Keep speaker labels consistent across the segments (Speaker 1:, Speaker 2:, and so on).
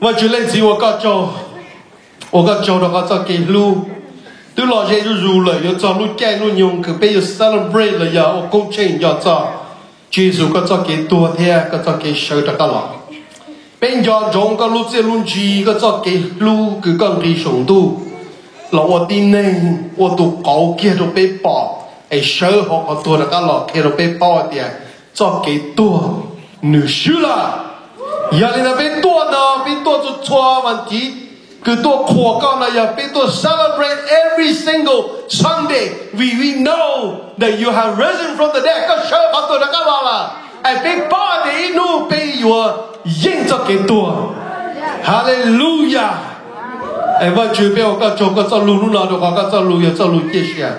Speaker 1: 我就来自我个做到个做给路，对老些就入了，要做路改路用，可别要 celebrate 了呀，我公正要做，就是个做给多天，个做给少得个了。bên giờ trong cái lúc chơi luôn chỉ cái cho cái lúc cái con đi sống tu là tôi tin này tôi tụ cầu kia rồi bị bỏ ấy sợ họ có tua được cái lọ kia rồi bị bỏ thì cho cái tua nửa xứ là giờ này là bị tua cho chua mà chỉ cái tua khổ con là giờ bị tua celebrate every single Sunday we know that you have risen from the dead cái sợ họ tua được cái lọ là ấy bị bỏ thì nó bị yên cho cái tua hallelujah em vợ chú bé có cho lù nào được có cho lù chia sẻ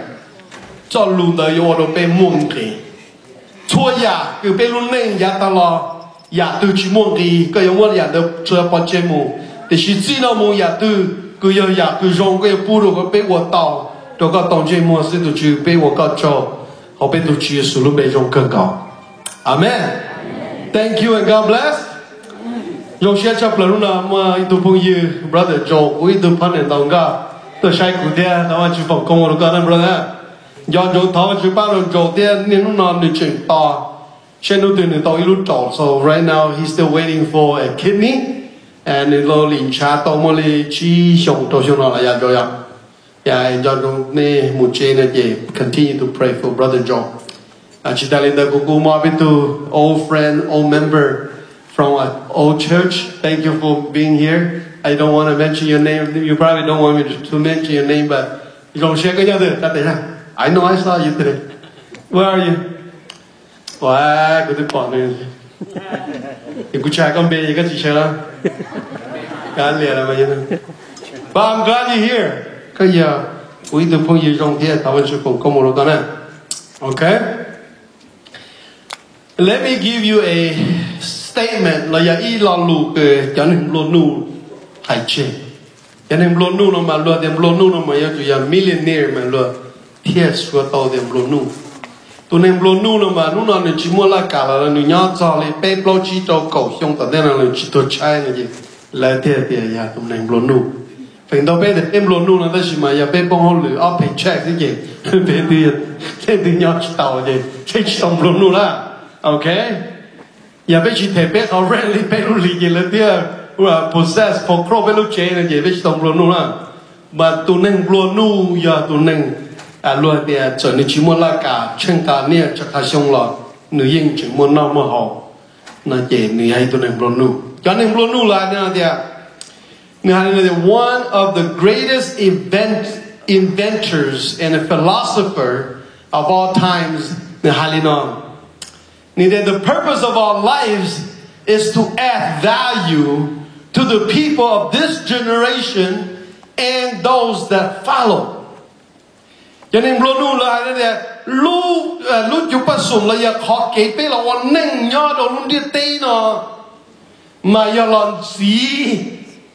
Speaker 1: cho lù đời yo đồ bé muôn kỳ chua ya cứ bé luôn nên ya ta lo ya từ chỉ muôn kỳ cái yo muốn ya được chưa bao giờ mu thì chỉ chỉ nó mu ya từ cứ ya cứ rong cái bù đồ cái bé wo tao đồ cái tông chế mu sẽ từ chú bé wo có cho họ bé từ chú số lúc bé rong更高 amen thank you and God bless Yo share chap la luna ma itu pun ye brother Jo ku itu panen tau ga to sai ku dia tawa chu phong kong ro ka na brother yo Jo tawa chu pa ro Jo dia ni nu na ni chen ta chen nu tu ni tau ilu tau so right now he's still waiting for a kidney and it lo lin cha to mo li chi xiong to xiong na la ya Jo ya and Jo ni mu che na ye continue to pray for brother Jo chi ta le da ku ma bi tu old friend old member from an old church. Thank you for being here. I don't want to mention your name. You probably don't want me to mention your name, but you don't share cái nhau. I know I saw you today. Where are you? Wow, good to này. Thì cứ chạy con bê cái gì chơi đó. Cái liền là vậy. But I'm glad you're here. Cái giờ quý từ phong gì trong thế tao vẫn chưa cùng công một lần. Okay. Let me give you a statement là giờ y lo lù cái cho nên lo nu hay chơi cho nên lo nu nó mà lo đem lo nu nó mà giờ millionaire mà lo thiệt số tàu đem lo nu tụi nên lo nu nó mà nu nó chỉ mua là cả là nó nhớ cho lấy bé lo chỉ cho cầu xong tao đây là chỉ cho trai này gì là thiệt giờ tụi nên lo nu phải đâu bé để đem lo nu nó đó chỉ mà giờ bé bông hồ lửa áp paycheck cái gì bé thì nhớ tàu gì chỉ xong lo nu là okayอย่าไปชิดเทปเขาเรนลี่ไปรู้ลีกินเลยเดียวว่า possess พอครบไปรู้เจนอย่าไปชิดตรงบลูนูนะมาตัวนึงบลูนูอย่าตัวนึงรัวเดียจนในชิมวลากาเช่นการเนี่ยจะขาชงหลอดหนูยิ่งถึงมันน้ำมาหอน่าเจนนี่ให้ตัวนึงบลูนูจนนึงบลูนูละเนี่ยเดียนี่ให้เนี่ย one of the greatest inventors and a philosopher of all times นี่ให้เนี่ยThat the purpose of our lives is to add value to the people of this generation and those that follow. Cho nên luôn là lúc chúng ta sủng là giờ khó kể bé là one neng nhớ đồ luôn đi tây nó mà giờ là gì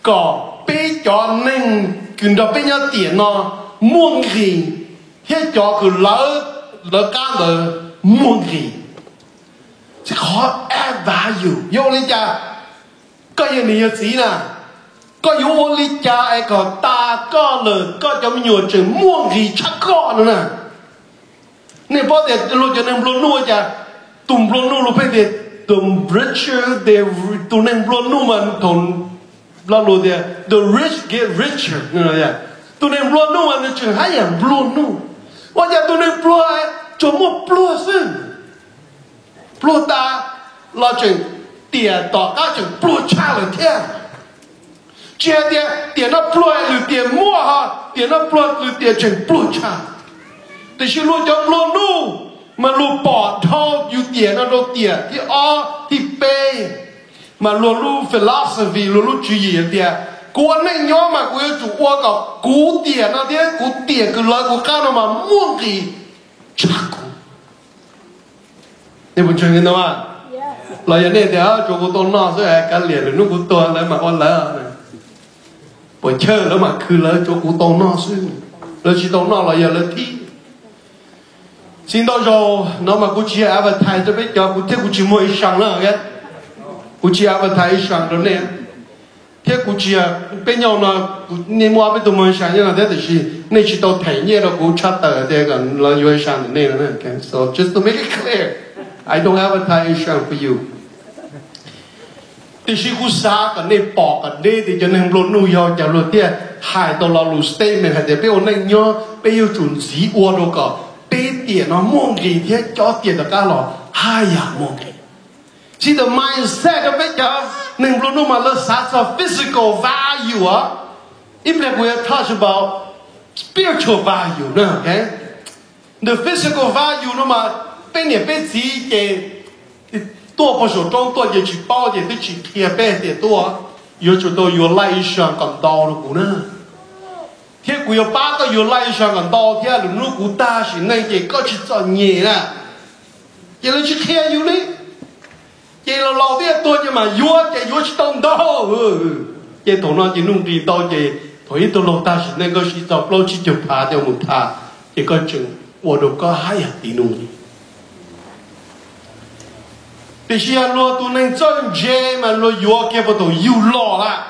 Speaker 1: có bé cho neng cứ đó bé nhớ tiền nó muôn gì hết cho cứ lỡ cá lỡ muôn gì chỉ khó add value. Yêu lý cha có gì nhiều gì nè, có yêu lý cha ai có ta có lời có trong nhiều chuyện muôn gì chắc có nữa nè. Nên bao giờ lúc cho nên luôn nuôi cha tụm luôn nuôi lúc bây giờ tụm richer they tụm nên luôn nuôi mà tụm lo luôn thì the rich get richer nữa nè. Tụm nên luôn nuôi mà chuyện hay là luôn nuôi. Bây giờ tụm nên luôn cho một luôn xin. Plua ta là chuyện tiền tỏ các chuyện plua cha là thế chia tiền nó plua là tiền mua ha tiền nó plua là tiền chuyện plua cha thì chỉ luôn cho plua nu mà luôn bỏ thâu yêu tiền nó đâu tiền thì thì pay mà luôn philosophy luôn chú ý tiền của nên nhớ mà của chủ qua cả cú tiền nó thế cú tiền cứ lấy của cao nó mà muốn gì chắcนี่บุญชนกันนะว่าเราอย่างนี้เดี๋ยวจูกูต้นนอซะกันเหรียญหรือนุ่งกูตัวอะไรมาอ่อนแล้วปวดเชื่อแล้วมาคือแล้วจูกูต้นนอซึ่งเราชีต้นนอเราอย่าเลยที่สิ่งต่อจากน้องมากูเชียร์อาบัติไทยจะไปจอกูเที่ยวกูชิมวยช่างแล้วกันกูเชียร์อาบัติไทยช่างตรงนี้ thế cũng chỉ bên nhau nó nên mua bên tụi mình sáng như là thế thì nên chỉ tao thấy nhẹ nó cũng chắc tờ thế còn là yêu sáng nên là okay. So just to make it clear, I don't have a Thai Asian for you. Thì khi cũng xa cái này bỏ cái đây thì cho nên luôn nuôi ho cho luôn thế hai tao là luôn statement hay để bây giờ nên nhớ bây giờ chuẩn gì qua đâu cả bây tiền nó mong gì thế cho tiền được cả là hai à mong gì. See the mindset of it, nên luôn mà là such a physical value á. If like we touch about spiritual value, okay? The physical value nó mà bên này bên gì cái tua bao số trong tua gì chỉ bao gì chỉ kia bên thì tua, yêu chúng tôi yêu lại sang còn đau nó cũng nữa. Thế cũng yêu ba cái yêu lại sang còn đau thế là nó cũng ta chỉ nên cái có chỉ cho nhẹ nè, cái nó chỉ kia yêu đi. Chị là lâu tiếc tôi nhưng mà vua chị vua chỉ tông đâu chị thằng nó chỉ nung đi đâu chị thôi tôi lâu ta chỉ nên có chỉ tập lâu chỉ chụp phá cho một thà chị có chừng我都có hai hạt tí nung thì khi anh lo tôi nên chân dễ mà lo vua kia bắt đầu yêu lo là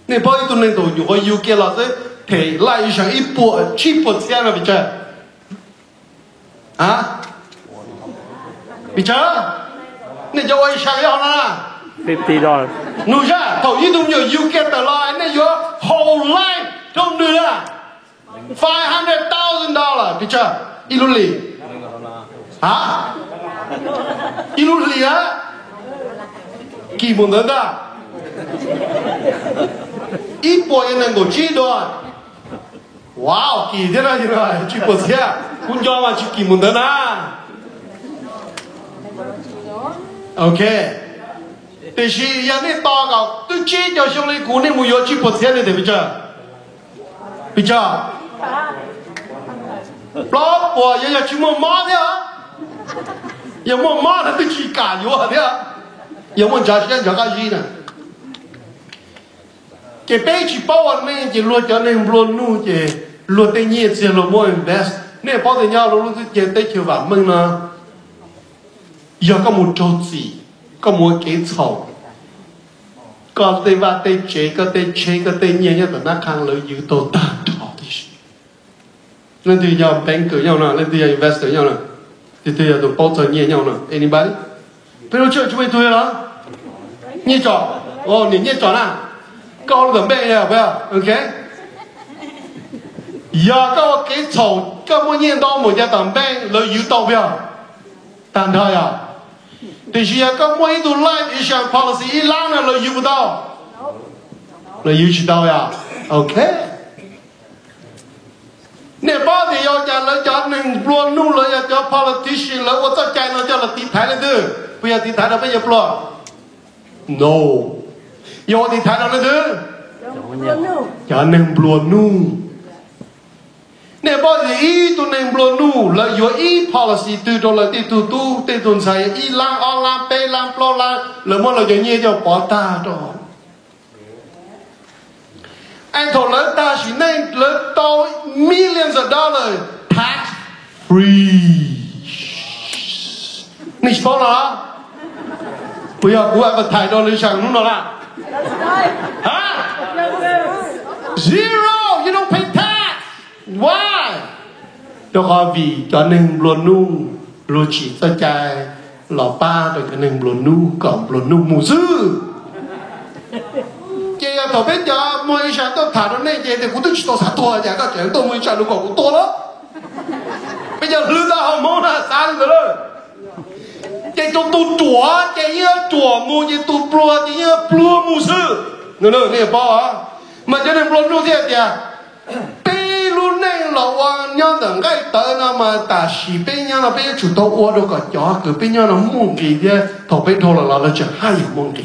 Speaker 1: nên bao nhiêu tôi nên tôi yêu kia là thế thì lại sang ít bộ chỉ bộ tiền là bị chơi à bị chơi nên cho ai sang nhau nè
Speaker 2: $50
Speaker 1: nuôi ra thầu như tôi nhiều you get the line nên your whole life trong nữa $500,000 biết chưa iluli hả iluli á kỳ muốn đến đó ít bồi nên có chi đó wow kỳ thế này rồi chỉ bồi xe cũng cho mà chỉ kỳ muốn đến à ok thì khi nhà này to cao tôi chỉ cho兄弟姑娘们要去不钱的对不对？比较，老婆也要去摸妈的，也摸妈的都去干药的，也问家现在干gì呢？cái bé chỉ bảo anh này chỉ luôn cho nên luôn nu chỉ luôn tự nhiên chỉ luôn mua invest nên bảo tự nhau luôn tự nhiên tự chịu vào mình là giờ có một chỗ gì có một cái sầu còn tây và tây chế có tây nhiên nhất là nó khang lợi yếu tố tan thọ thì nên thì giờ bank cử nhau nào nên thì giờ investor nhau nào thì giờ tụi bảo trợ nhiên nhau nào anybody bây giờ chơi chúng mình thôi đó nhiên trò nhiên trò nào câu là bé nha phải không ok giờ có cái sầu có một nhiên đó một gia tầm bank lợi yếu tố phải không tan thọ à thì khi có mấy đôi life insurance policy ít lắm là lợi dụng đâu lợi dụng chỉ đâu à ok nếu bao thì yêu cho lợi cho nên luôn nu lợi cho politician lợi của tôi chạy nó cho là tí thái lên thứ bây giờ tí thái là bây giờ lo no yêu tí thái là lên thứ cho nên luôn nu nếu bao giờ ý tôi nên luôn nu là do ý policy từ đó là từ tu từ tuần sai ý lang on lang pe lang plo lang là mỗi là do nhẹ cho bỏ ta đó anh thổi lớn ta chỉ nên lớn to millions of dollars tax free này sao đó bây giờ của anh thay đó lấy sang nó là hả zero you don't pay tax why đó có vì cho nên luôn nu luôn chỉ cho trai lò ba rồi cho nên luôn nu còn luôn nu mù dư chị à thầu biết cho mỗi sáng tôi thả nó này chị thì cũng tôi chỉ tôi sát tua chả có chuyện tôi mỗi sáng nó còn cũng tua đó bây giờ lư ra hồng môn là sao rồi đó chị tôi chùa chị nhớ chùa mua chị tôi plua chị nhớ plua mù sư nữa này bao à mà cho nên luôn nu thế kìa luôn nên là quan nhân đừng cái tới nó mà ta chỉ bên nhau là bên chủ động qua đâu cả chó cứ bên nhau nó muốn gì thế thầu bên thầu là chỉ hai muốn gì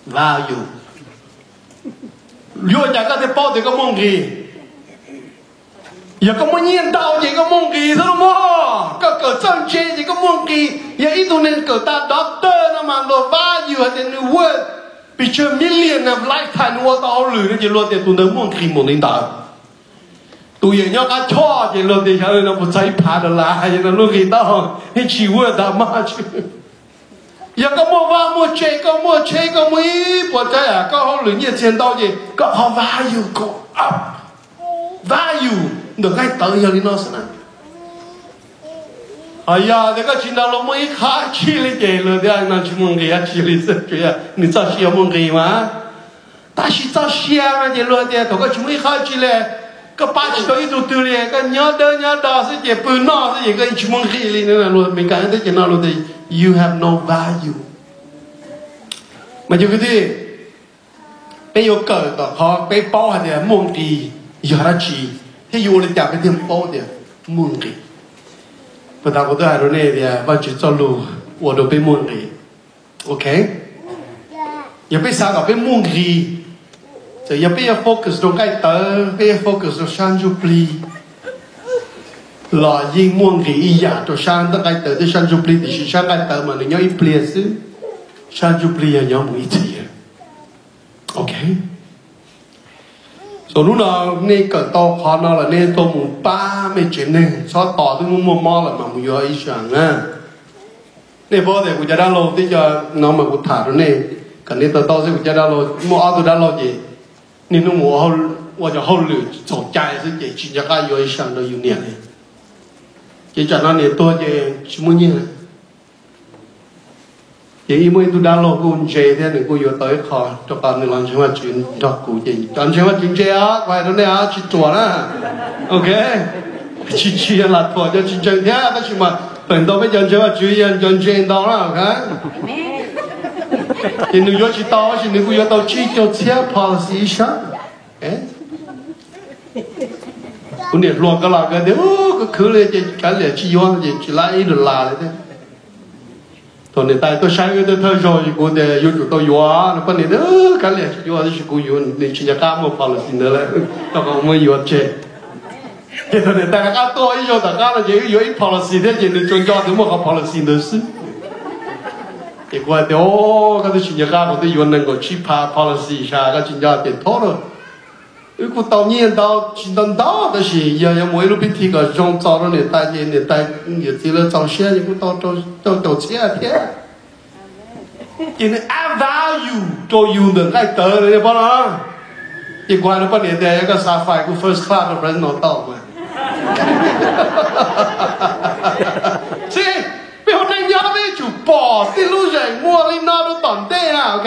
Speaker 1: value vừa chẳng có thể bao thì có muốn gì giờ có muốn nhiên đạo gì có muốn gì thôi mà có cỡ chân chế gì có muốn gì giờ ít tu nên cỡ ta doctor nó mà lo value thì nó worth bị chơi million of lifetime nó tao lười nó chỉ lo tiền tu nó muốn gì muốn đến đạo tụi giờ nhau cá cho thì lo thì sao nó một trái phá được là hay nó lúc gì tao thì chỉ vừa đã mà chứ giờ có mua chơi có mua bỏ trái à có họ lưỡi nhiệt tiền đâu gì có họ value go up value được cái tới giờ đi nó sẽ ai ya để cái chuyện đó lo mới khá chi lấy cái rồi để anh nói chuyện mong cái chi lấy sự chuyện你知道是要mong cái吗但是在想啊，这落的，头个全部开起来，个把起到一组对嘞，个鸟到是这不闹是一个全部开哩，那落没干的，这那落的 ，you have no value。mà 就个的，被有个的，好被包下的梦的，有他去，他有了讲被他包的梦的，不打过都还是那的，我去走路，我都被梦的 ，OK？ อย่าไปสากับไปมุ่งดีแต่อย่าไปโฟกัสตรงใกล้เตอไปโฟกัสตรงชันจูปลีหล่อยิงมุ่งดีอีหยาตัวชันตั้งใกล้เตอที่ชันจูปลีที่ชันใกล้เตอมันเนี่ยอีเปลี่ยนซิชันจูปลียังมุ่งอีทีโอเคส่วนนู้นเราเนี่ยเกิดโตขอเราละเนี่ยตัวหมูป้าไม่เจ๋งเนี่ยชอบต่อตัวมุมมอละมันอยู่อีช่างนะเนี่ยพอเดี๋ยวกูจะได้ลงที่จะน้องมากูถ่ายตัวเนี่ยกันนี้ตัว是我家到了，我阿多到了的，你弄我就好了，从家是的，全家家有一项都有年的，这讲那年多的什么年？也因为都到了กูเจ的，你กู有到一考，就把你两千块钱到กูเจ，两千块钱这啊，快点的啊，去做了 ，OK， 去了做就去挣钱，但是嘛，本到被两千块钱挣钱到了，OK。thì nếu như chỉ tao thì nếu như tao chỉ cho xe policy sao, cũng để luôn cái là cái đấy, cái khứ này cái này chỉ do chỉ lại được là đấy, thôi này tại tôi sai cái tôi rồi cũng để yêu chủ tôi yêu, nó còn này đó cái này chỉ do thì cũng yêu, nên chỉ là cái một policy nữa là tao không muốn yêu chết, thì thôi này tại cái tôi yêu tại cái là chỉ yêu ít policy thế thì nên chọn cho một cái policy nữa chứ. thì qua đó cái chuyện nhà ga của tôi yêu nên có cheap policy sao cái chuyện nhà tiền thốt rồi, cái cuộc tàu nhiên tàu chuyện tàu đó đó là giờ mỗi lúc biết thì cái trong tàu đó người ta nhiều gì là tàu xe những cái tàu xe thế, thì nó add value cho yêu được cái tờ này bao đó, thì qua nó bắt đầu để cái sapphire của first class nó vẫn nó tàu mà. bây giờ này nhớ với chủ bỏ thì lúc rảnh mua lên nó nó tỏn tê à, ok?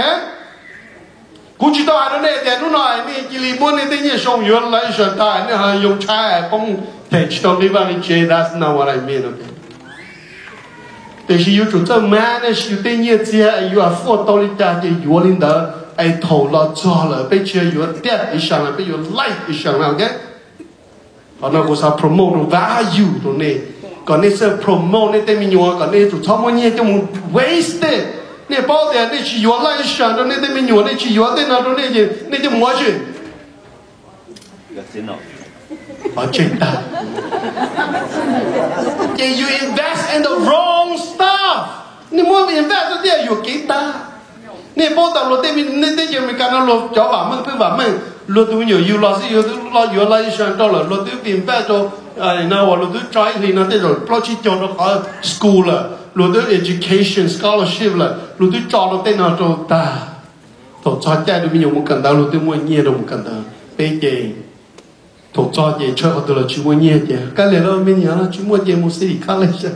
Speaker 1: Cú chỉ tao hai đứa này thì lúc này thì chỉ li mua nên tự nhiên xong rồi lại sửa tài nên hay dùng chai không thể chỉ tao đi vào đi chơi, that's not what I mean, ok? Để chỉ yêu chủ chân mà nên chỉ tự nhiên chỉ là yêu phụ tao đi chơi thì yêu lên đó ai thầu lo cho là bây giờ yêu đẹp đi sang là bây giờ like đi sang là, ok? Họ nói có sao promote value đồ này. Còn nên sẽ promote nên tên mình nhớ còn nên chủ thông nhiên cho mình waste nên bao giờ nên chỉ nhớ lại sản đó nên tên mình nhớ nên chỉ nhớ tên nào đó nên gì nên cho mọi chuyện ở trên ta you invest in the wrong stuff nên muốn invest ở đâyอยู่กี่ta nên bao giờ lo tên mình nên tên mình cần lo cho bạn mình phải bạn mình lo tụi nhiều yêu lo gì yêu lại sản đó là lo tụi invest cho nào lo tụi try thì nó thế rồi lo chỉ cho nó có school là lo tụi education scholarship là lo tụi cho nó tên nào cho ta tổ cho cha tụi mình nhiều một cần ta lo tụi mua nhiều đâu một cần ta bây giờ tổ cho gì chơi họ tụi là chỉ mua nhiều chứ cái này nó mình nhớ là chỉ mua nhiều một xí khác lên chứ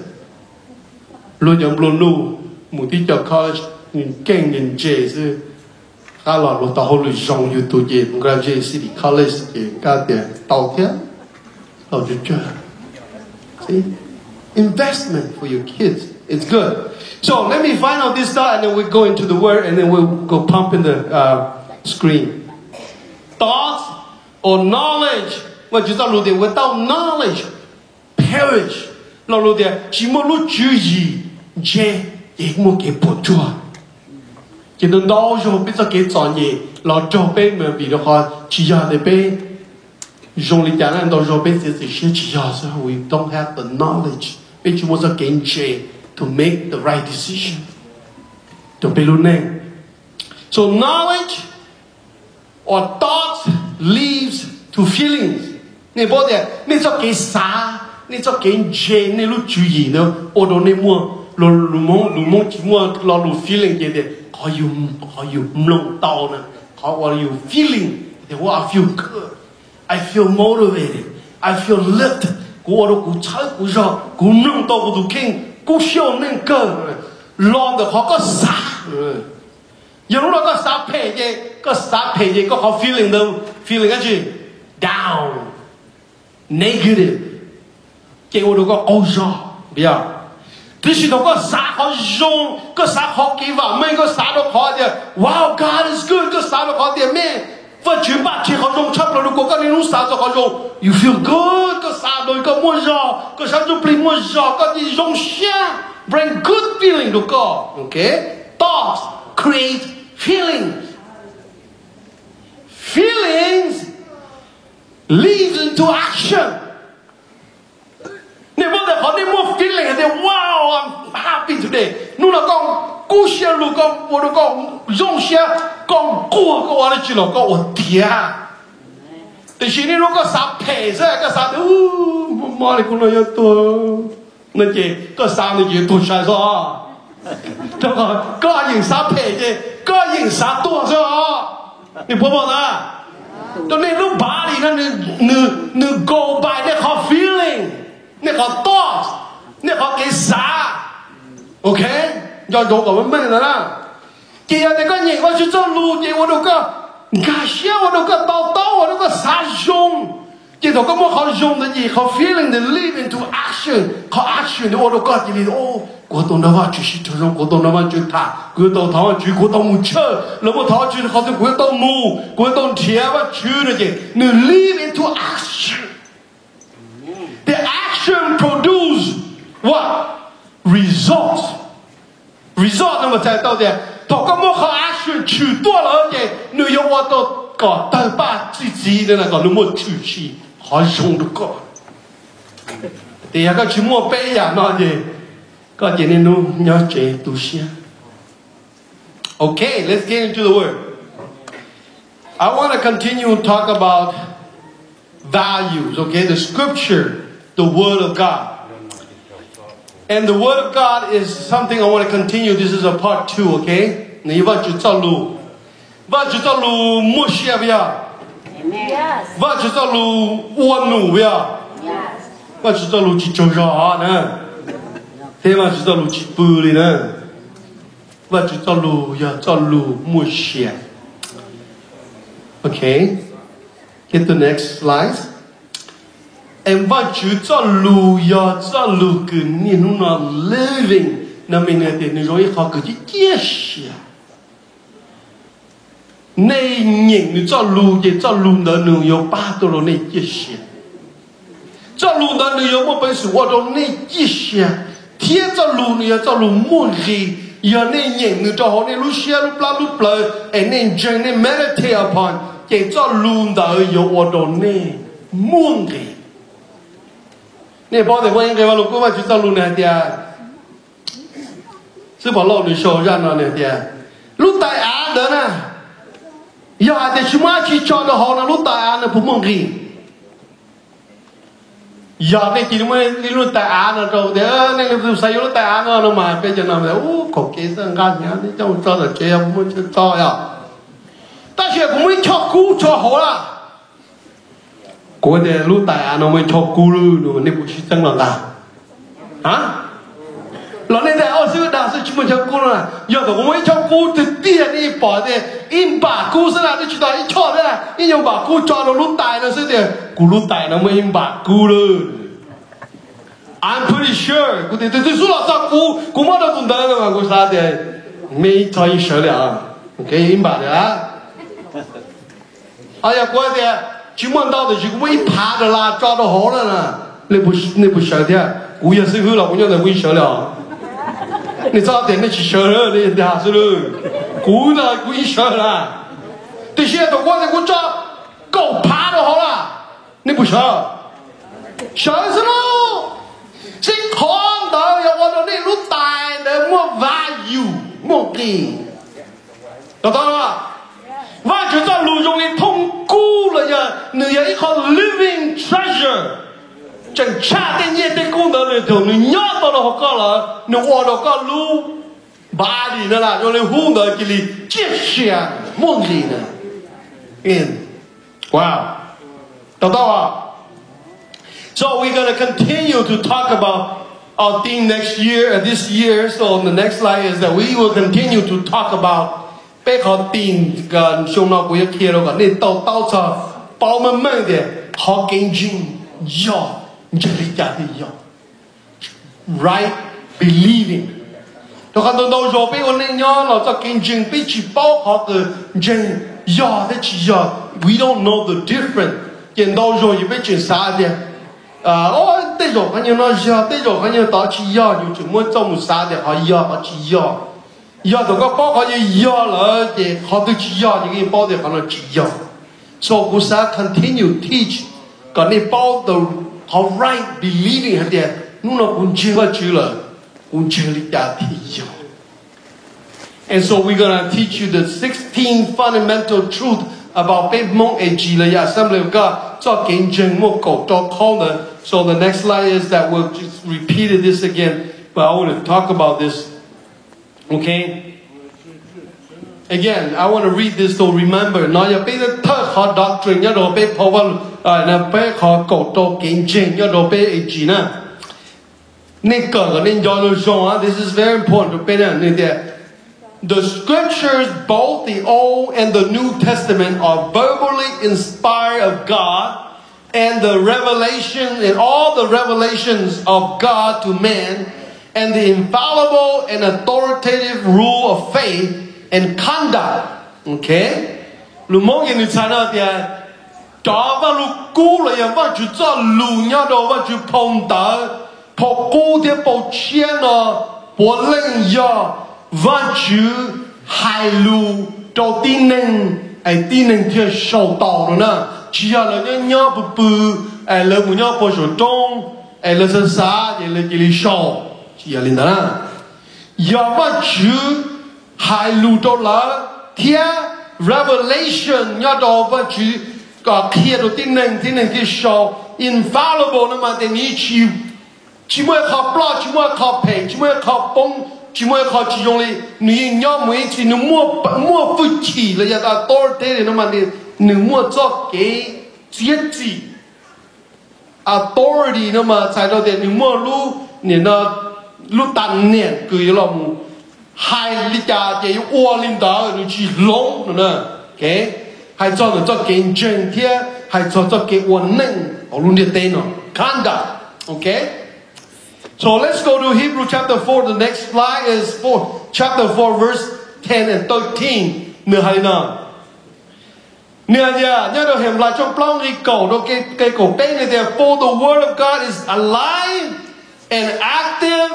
Speaker 1: lo nhầm lo nu một tí cho college nhìn kinh nhìn dễ chứ cái là lo tao hồi dùng như tụi gì một cái dễ city college gì cái tiền tàu thế tàu chưa see investment for your kids it's good so let me find out this stuff and then we go into the word and then we'll go pump in the screen thoughts or knowledge mà chúng ta luôn without knowledge perish là luôn chỉ một lúc chữ gì dễ một cái bộ chua chỉ cần đó rồi biết sao cái chọn gì là cho bên mà bị nó chỉ ra để bên dùng lý giải đó rồi bên sẽ chỉ ra so we don't have the knowledge bên chúng ta cái gì to make the right decision to bên luôn này so knowledge or thoughts leads to feelings nên bao giờ nên cho cái xa nên cho cái gì nên lúc chú ý nữa ở đó nên mua mong chỉ muốn lo lù feeling gì đấy có you mong tao nè có what you feeling thì what I feel good I feel motivated I feel lifted cú ở cú trái cú ra cú mong tao cú kinh cú siêu nên cơ lo được họ có xả giờ lúc đó có xả phê gì có họ feeling đâu feeling cái gì down negative cái ở đó có ozone bây giờ thì chỉ có xả họ dùng có xả họ kỳ vọng mình có xả được họ thì wow God is good có xả được họ thì mình và chuyện bạn chỉ họ dùng chấp là lúc có cái lúc xả cho họ dùng you feel good có xả đôi có mua giò có xả giúp linh mua giò có gì dùng xe bring good feeling được có okay thoughts create feelings leads into action nếu mà để họ đi mua feeling thì wow I'm happy today nu là con cú xe lu con bộ đồ con dùng xe con cua con ở đây là con ở thiệt thì khi này nó có sạp phê ra có sạp mà lại cũng nói tôi nó chỉ có sạp nó chỉ tôi sai rồi đó có những sạp phê chứ có những sạp tôi rồi你婆婆呢？就那种把你那go by 那好 feeling 那好 thought 那好给啥 OK 要做我们问的啦既然那个人我去做路的我都个感谢我都个叨叨我都个啥用这都个么好用的你好 feeling 的 live into action 好 action 的我都个这里哦我懂的话就是这种我懂的话就他我懂他话就我懂不吃那么他就好像我懂木我懂铁话去了的你 live into action the action produce what result 那么才到的他个么好 action 去多了的你要我都搞到把自己的那个那么出去好用的个第二个去摸杯呀那的God didn't know nhớ chế tu sĩ. Okay, let's get into the word. I want to continue to talk about values. Okay, the scripture, the word of God, and the word of God is something I want to continue. This is a part 2. Okay,你要去走路摸些不要？
Speaker 2: Yes.
Speaker 1: 要去走路弯路不要？
Speaker 2: Yes.
Speaker 1: 要去走路去走啥呢？ thế mà chúng ta lù chỉ bự đi nè và chúng ta lù mua xe okay get the next slide em và chúng ta lù cái nhìn nó living na mình thì nó rồi họ cứ chỉ chia sẻ này nhìn chúng ta lù đó nó có ba đồ này chia sẻ chúng ta lù đó nó có một bên sự hoạt động này chia sẻ thiên cho lù này cho lù muôn gì giờ nên nhìn người cho họ nên lúc xe lúc la lúc lời anh nên chơi nên meditate upon chỉ cho lù đời有我的呢muôn gì nên bao giờ quay cái vào lúc của chúng ta lù này thì sư bảo lâu được show ra nó này thì lúc tại Á đó nè giờ thì chúng ta chỉ cho được họ là lúc tại Á là cũng muôn gì giờ này chỉ mới đi luôn tại Á nó rồi để nên là xây luôn tại Á nó mà bây giờ nó có cái sang gan nhá đi trong cho là chơi không muốn cho ya ta chỉ cũng mới cho cú cho họ là của để luôn tại Á nó mới cho cú luôn nên cũng chỉ tăng là hả là nên để ở xứ đào xứ chúng mình cho cú là giờ cũng mới cho cú từ tiền đi bỏ để im bả cú xứ là chỉ đòi cho đấy là in dùng bả cú cho nó lúc tài nó xứ tiền cú lúc tài nó mới im bả cú luôn I'm pretty sure cú thì tôi số là sao cú mà đâu tuần tới mà cú sao thì mấy cho ý sợ là ok im bả đấy à ai cú thì chúng mình đâu thì chúng mình phá được là cho nó hổ rồi nè nên不sợ thế cú giờ sư hư là cú nhớ là cú sợ là 你早点那去学了，你还是了，古了古一学了，这些都我在我找狗爬就好了，你不学，学什么？是看到有我的那路带的莫 value 莫给，知道了？我就在路中的痛苦了呀，你有一个 living treasure。chẳng cha tên nhẹ tên cũng đó là thường nó nhớ tao nó có là nó qua đó có lu ba đi nữa là cho nên hung đó cái gì chết xe muốn gì nữa in wow tao à. So we're going to continue to talk about our theme next year, this year. So on the next slide is that we will continue to talk about bé họ tin gần trong nó của kia rồi nên tao cho bao mình để họ kinh doanh do chân lý giá trị do right believing. Tôi看到rồi bé ông nên nhớ là cho kinh doanh bé chỉ bao họ từ chân do thế chỉ do we don't know the difference.见到rồi bé chuyện啥的đây rồi cái như nó do đây rồi cái như đó chỉ do nhiều chuyện muốn trong một啥de họ do họ chỉ do do tụi có bao họ do là để họ tự chỉ do những cái bao de họ nó chỉ do. So we shall continue teach còn này bao the how right believing hả de nó cũng chưa là cũng chưa lý giá trị do. And so we're gonna teach you the 16 fundamental truth about bé mong ấy chỉ là Assembly of God cho kiến chứng một cổ cho con nữa. So the next slide is that we'll just repeat this again, but I want to talk about this. Okay. Again, I want to read this to remember. Nói là bé thơ khó doctrine nhớ đồ bé power là bé khó cổ cho kiến chứng nhớ đồ bé ấy chỉ nè. Nên cỡ nên do nó giống this is very important to pay attention to. The scriptures, both the Old and the New Testament, are verbally inspired of God, and the revelation and all the revelations of God to man, and the infallible and authoritative rule of faith and conduct. Okay? Lúc mong người ta nói thì đó và lúc cũ là những vật chủ cho lù nhau đồ vật chủ phong tờ, phong cũ thì phong chiên nó, phong linh do vật chủ hài lù cho tin nên thì sầu tàu nữa nè. Chỉ là nhớ bự là một nhớ bồi số trong là sân xa là cái lý sầu chỉ là linh đó giờ mà chữ hai lù đó là theo revelation nhớ đó và chữ có kia đó tin nên cái sầu infallible nó mà tên ý chỉ mới học lo chỉ mới học pay chỉ mới học bông chỉ mới học chỉ dùng đi nếu nhớ mới chỉ nếu mua phụ chỉ là giờ authority nó mà đi nếu mua cho cái giết gì authority nó mà sai đâu thì nếu mua lu tàn niệm cười lòng hai lý gia thì uo linh đó nó chỉ lông nữa cái hay cho nó cho cái chân thế hay cho cái uo neng ở luôn địa tên nó conduct okay. So let's go to Hebrew chapter 4. The next slide is chapter 4 verse 10 and 13. Nửa hay nào nhớ được hiểm lại trong plong cái cổ đó cái cổ tên này there for the word of God is alive and active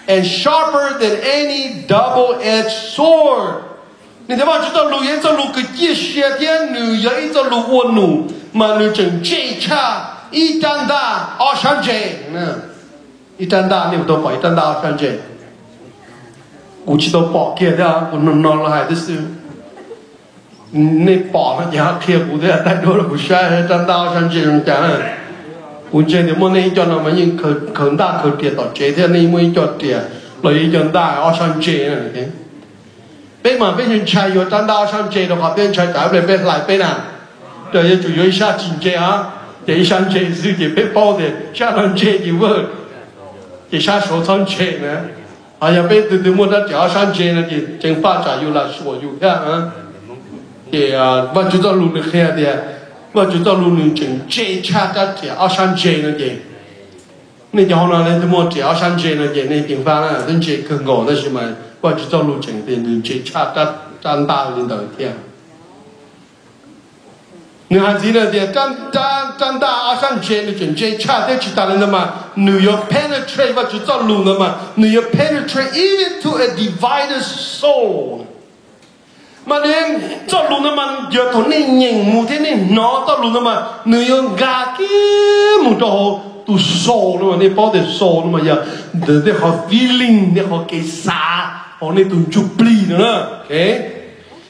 Speaker 1: and sharper than any double-edged sword. Nên thế mà chúng ta lùi yên cho lùi cái chia sẻ thiên nữ giấy cho lùi uôn nụ mà nữ chẳng chê cha y tan đa ở sáng chê y tan đa nếu tôi phải y tan đa ở sáng chê cũng chỉ tôi bỏ kia ra cũng nó là hai thứ sự nên bỏ nó giá kia cũng thế tại đó là cũng sai tan đa ở sáng chê không chẳng cũng chê thì muốn nên cho nó mà nhưng khẩn đa khẩn tiền tỏ chế thế nên mới cho tiền lấy chân đa ở sáng chê này thế bây mà bên trái có tan đa ở sáng chê đâu bên trái trái bên lại bên nào rồi chủ yếu xa chỉnh chê á để sáng chê sự thì biết bao để xa sáng chê thì vợ thì xa số sáng chê nữa à giờ bên từ muốn đã trả sáng chê là thì chính phát trả yêu là sổ yêu thế á thì và chúng ta luôn được kia thì và chúng ta luôn được chỉnh chê cha đã trả sáng chê nữa thì nên cho họ nói thì muốn trả sáng chê nữa thì nên chính phát là nên chê cần ngộ đó chứ mà và chúng ta luôn chỉnh tiền được chê cha đã tan đa lên đời kia nữ孩子呢，就长大阿上街的准备，差点去打人的嘛。你要 penetrate 或者走路的嘛，你要 penetrate even to a divided soul。mà nên走路的嘛，要同你认目的你拿走路的嘛，你要加几目多都 soul 的嘛，你包的 soul 的嘛要，你好 feeling， 你好给啥，好你都就 bleed 了，OK。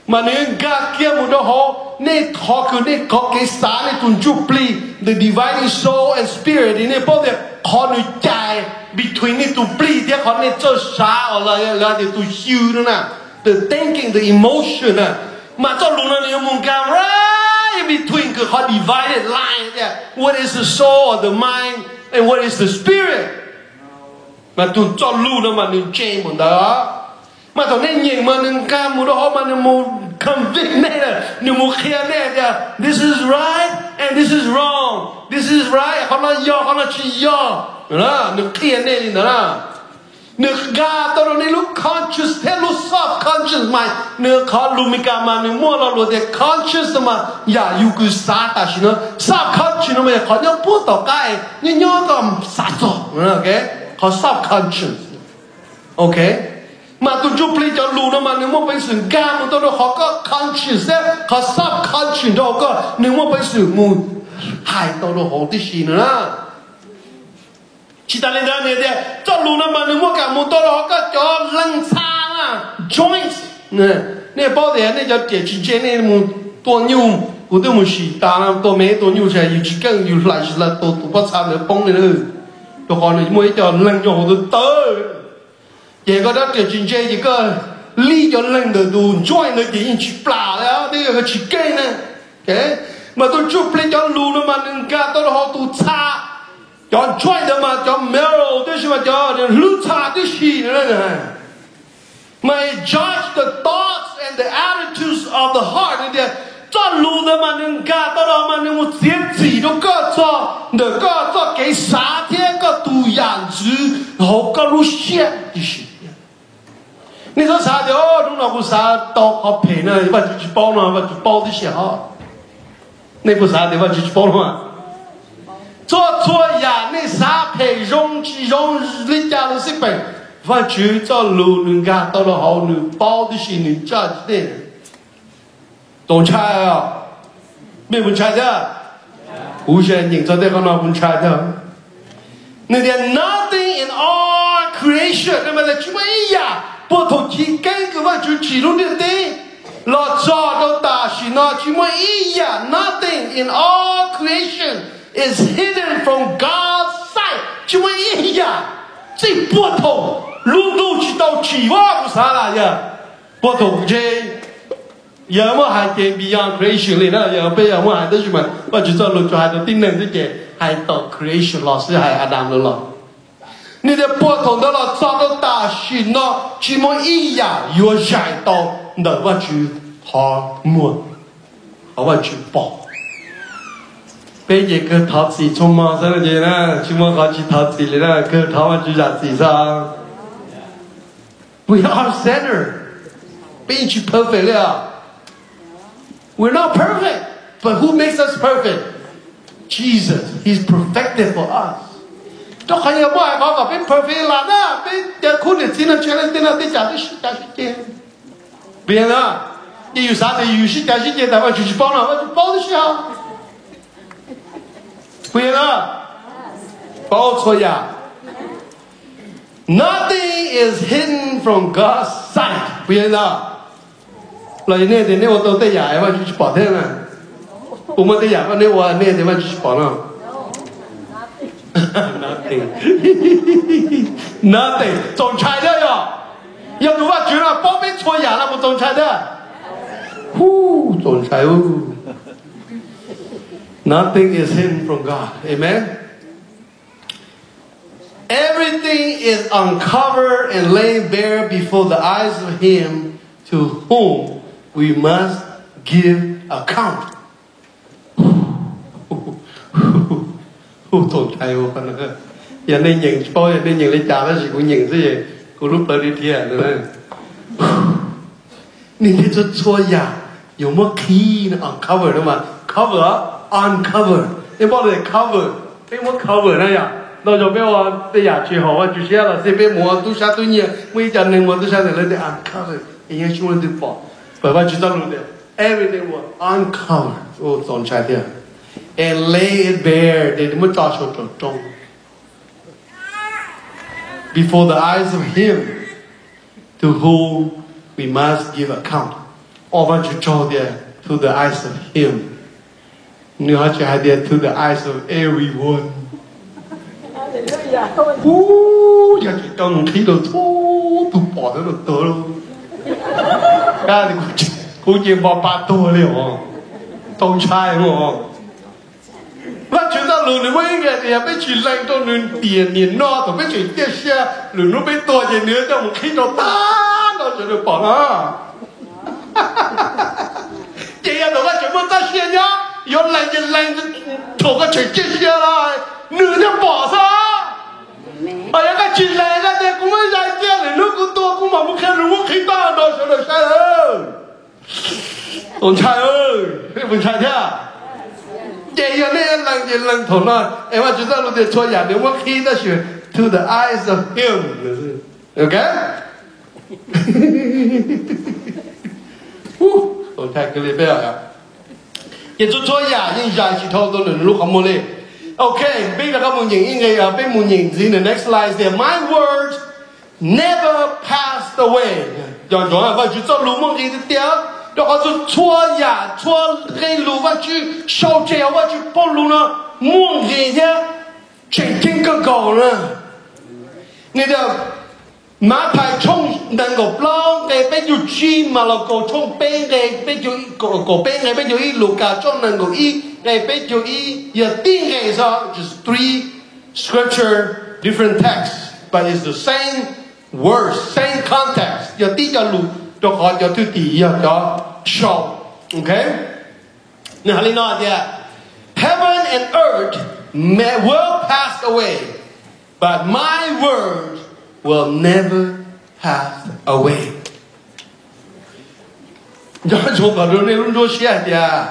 Speaker 1: mà nên ga kia một đó họ nên họ cứ nên có cái sáng nên tuần chụp li the dividing soul and spirit nên bao giờ họ nên chạy between nên tuần li thì họ nên cho sáng là để tuần siêu nữa nè the thinking the emotion nè mà cho lúc nào nên muốn ga right between cái họ divided line there what is the soul or the mind and what is the spirit mà tuần cho lúc nào mà nên change một đó mà tao nên nhìn mà nên cam một đó mà nên một convict này là nên một kia này là this is right and this is wrong this is right họ nói do họ nói chỉ do đó nên kia này đó nên ga tao nên lúc conscious thế lúc soft conscious mà nên khó lúc mình cảm mà nên mua là lúc để conscious mà ya you cứ sát ta chỉ nó soft conscious nó mà khó nhớ bút tao cái nhưng nhớ còn sát rồi ok khó soft conscious ok mà tôi chụp lấy cho lù nó mà nếu mà bây giờ gam tôi đó họ có conscious đấy họ subconscious đó có nếu mà bây giờ muốn hại tôi đó họ tí gì nữa chỉ ta lên đó này đấy cho lù nó mà nếu mà cả một tôi đó họ có cho lăng xa à joint nè nè bao giờ nè cho trẻ chín trẻ này một tôi nhiều của tôi một sĩ ta làm tôi mấy tôi nhiều sẽ chỉ cần nhiều lại là tôi bắt sang được bông này nữa tôi còn này mới cho lăng cho họ tôi vậy có đó kiểu chuyện chơi chỉ có lý cho lần đầu đùn join nó chỉ chỉ plà đó đây là chỉ cây nè okay mà tôi chụp lên cho lù nó mà nên cả tôi họ tụ xa cho join đó mà cho marrow tôi xem mà cho lù xa cái gì nữa nè mà judge the thoughts and the attitudes of the heart and cho lù đó mà nên cả tôi đó mà nên một tiếng gì đó có cho cái xã thế có tụ养殖họ có lúc chết thì你说啥的哦？弄那个啥刀好赔呢？你把就去包了，把就包的些好。那个啥的把就去包了嘛。做错呀，那啥赔容你家的是本，把就找路人家到了好路包的些人家的，懂猜啊？没不猜的，无限人做这个那不猜的。那点 nothing in all creation， 那么的什么呀？不同其根个话就其中的对，老早都大是那什么一样 ，nothing in all creation is hidden from God's sight， 什么一样，这不同，路去到期望不啥啦呀，不同这，要么还见 beyond creation 里呢，要不要么还都什么，我就做路就还都定能这个，还到 creation 老师还阿当了咯。你的不同的了，找到大学了，这么一样，又想到那我去好么，我去报。被一个陶瓷从马上的人呢，去么好去陶瓷里呢，个陶完就在地上。We are sinner， 被去 perfect 了。We're not perfect, but who makes us perfect? Jesus. He's perfected for us. 就还有我还搞被 perfect 了呢，被这苦的真的全来真的得讲的是讲是这，别人啊，你有啥的有些讲是这，咱们就去包了，我就包的是啊，别人啊，包错呀。Nothing is hidden from God's sight， 别人啊，来那的那我都得呀，我就去包的了，我们得呀，那我那的我就去包了。Nothing， nothing， 总裁的哟，要如果觉得包被戳哑了，不总裁的，呼，总裁哦。Nothing is hidden from God, amen. Everything is uncovered and laid bare before the eyes of Him to whom we must give account. 总裁我可能人哋認波，人哋認你炸嗰時，佢認啲嘢，佢都俾你聽嘅。你呢個錯呀，有冇 key 呢 ？uncover 的嘛 ，cover uncover， 你幫你 cover， 俾我 cover 那樣，那就俾我啲牙齒好啊，就些了，這邊我都下對你，每家人我都下來了啲 uncover， 人家說的寶，爸爸知道了的 ，everything was uncover， 我總裁的。And lay it bare, before the eyes of Him to whom we must give account. Over to show there to the eyes of Him. Nếu họ chỉ hay there to the eyes of everyone. Giờ chỉ trong khí đồ thô, tôi bỏ nó được tớ luôn. Cái thì cũng chỉ bỏ ba tô liệu, tông trai không? Và chúng ta lùi đến mấy người thì biết chỉ lạnh cho nên tiền tiền no, thì biết chỉ tiếc xe, lùi nó biết to gì nữa cho một khí đồ ta, nó chỉ được bỏ nó. Chị em nói là chúng ta xe nhá, yếu lạnh thì lạnh, thổ cái chuyện chết xe lại, nửa nó bỏ sao? Ở cái chuyện lạnh ra thì cũng mới giải tiền để nước của tôi cũng mà muốn khen được muốn khí ta đó sẽ được sai ơi. Ông trai ơi, cái mình trai thế à? Chị em này lạnh thì lạnh thổ nó, em mà chúng ta luôn để cho nhà nếu mà khí ta chuyển to the eyes of Him, okay? Ông trai cái này à? Vậy chúng tôi nhà những giải chỉ thâu tôi lúc không muốn đi. Okay, bây giờ các bạn nhìn cái bên muốn nhìn gì the next slide there. My words never passed away. Rồi rồi và chúng tôi lúc mong gì thì tiếc. Đó có chúng chua nhà chua cái lúc và chú sau treo và chú bỏ lúc nó muốn gì thế? Chuyện chính cái cầu nữa. Nghe được? Mà phải trong đằng cổ plong cái bên chú chi mà là cổ trong bên cái bên chú cổ bên cái bên chú ý lục cả trong đằng cổ ý cái bên chú ý giờ tin cái sao just three scripture different texts but it's the same words same context giờ tin cho lục cho họ cho thứ tỷ giờ cho show okay now let's nói thế heaven and earth will pass away but my words will never pass away. Giờ chúng ta luôn luôn nói chuyện gì à?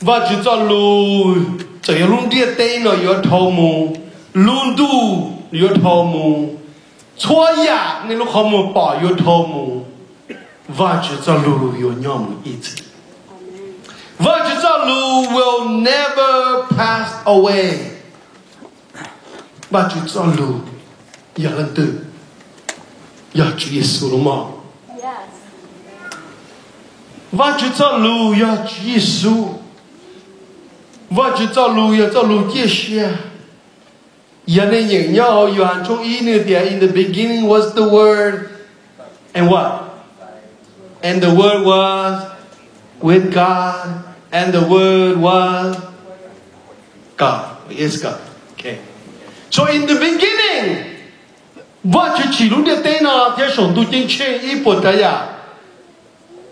Speaker 1: Và chúng ta luôn, chỉ luôn đi tên nó có thâu mù, luôn du có thâu mù, chua ya nên lúc không muốn bỏ có thâu mù, và chúng ta luôn có nhóm ít. Và chúng ta luôn will never pass away. Và chúng ta luôn giờ lần từ giờ Chúa Giêsu đúng không? Và Chúa ta lưu giờ Chúa Giêsu và Chúa ta lưu giờ ta lưu chia sẻ giờ này những nhau Gioan trong ý nữa thì in the beginning was the Word and what? And the Word was with God and the Word was God. Is God. Okay. So in the beginning và Chúa chỉ luôn địa tên nào theo sống tu chính chế ý bộ trái à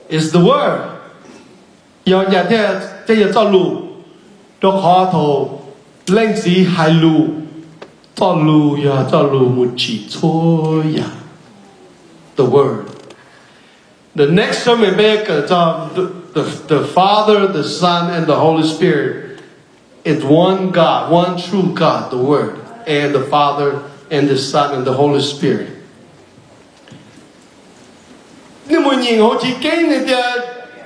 Speaker 1: is the word giờ nhà theo thế giờ cho lù cho khó thổ lên gì hai lù cho lù giờ cho lù một chỉ thôi à the word the next sermon back the Father the Son and the Holy Spirit is one God one true God the word and the Father and the Son and the Holy Spirit. Nhưng mà nhìn họ chỉ cái này